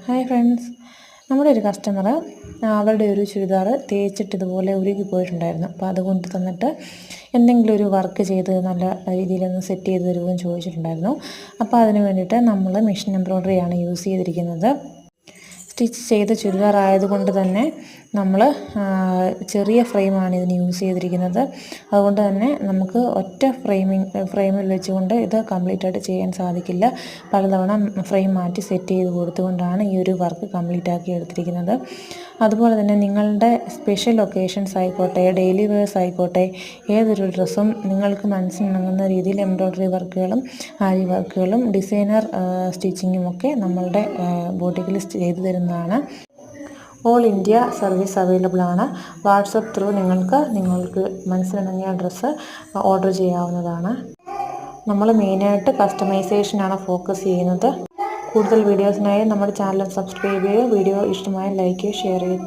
Hi friends, നമ്മുടെ ഒരു customer അവളുടെ ഒരു ചുരിദാർ തേച്ചിട്ട് ഇതുപോലെ ഉരുകി പോയിട്ടുണ്ടായിരുന്നു. അപ്പോൾ അതുകൊണ്ട് തന്നിട്ട് എന്തെങ്കിലും ഒരു വർക്ക് ചെയ്ത് നല്ല രീതിയിലൊന്ന് സെറ്റ് ചെയ്ത് തരുമോ എന്ന് ചോദിച്ചിട്ടുണ്ടായിരുന്നു. അപ്പോൾ അതിന് വേണ്ടിയിട്ട് നമ്മൾ മെഷീൻ എംബ്രോയ്ഡറിയാണ് യൂസ് ചെയ്തിരിക്കുന്നത്. സ്റ്റിച്ച് ചെയ്ത ചുരിദാർ ആയതുകൊണ്ട് തന്നെ നമ്മൾ ചെറിയ ഫ്രെയിമാണ് ഇതിന് യൂസ് ചെയ്തിരിക്കുന്നത്. അതുകൊണ്ട് തന്നെ നമുക്ക് ഒറ്റ ഫ്രെയിമിൽ വെച്ചുകൊണ്ട് ഇത് കംപ്ലീറ്റ് ആയിട്ട് ചെയ്യാൻ സാധിക്കില്ല. പലതവണ ഫ്രെയിം മാറ്റി സെറ്റ് ചെയ്ത് കൊടുത്തുകൊണ്ടാണ് ഈ ഒരു വർക്ക് കംപ്ലീറ്റ് ആക്കി എടുത്തിരിക്കുന്നത്. അതുപോലെ തന്നെ നിങ്ങളുടെ സ്പെഷ്യൽ ഒക്കേഷൻസ് ആയിക്കോട്ടെ, ഡെയിലി വെയേഴ്സ് ആയിക്കോട്ടെ, ഏതൊരു ഡ്രസ്സും നിങ്ങൾക്ക് മനസ്സിനിണങ്ങുന്ന രീതിയിൽ എംബ്രോയ്ഡറി വർക്കുകളും ആരി വർക്കുകളും ഡിസൈനർ സ്റ്റിച്ചിങ്ങും ഒക്കെ നമ്മളുടെ ബോട്ടിക്കിൽ ചെയ്തു തരുന്നതാണ്. ഓൾ ഇന്ത്യ സർവീസ് അവൈലബിൾ ആണ്. വാട്സപ്പ് ത്രൂ നിങ്ങൾക്ക് മനസ്സിലിണങ്ങിയ ഡ്രസ്സ് ഓർഡർ ചെയ്യാവുന്നതാണ്. നമ്മൾ മെയിനായിട്ട് കസ്റ്റമൈസേഷനാണ് ഫോക്കസ് ചെയ്യുന്നത്. കൂടുതൽ വീഡിയോസിനായി നമ്മുടെ ചാനൽ സബ്സ്ക്രൈബ് ചെയ്യുക. വീഡിയോ ഇഷ്ടമായ ലൈക്ക് ചെയ്യുക, ഷെയർ ചെയ്യുക.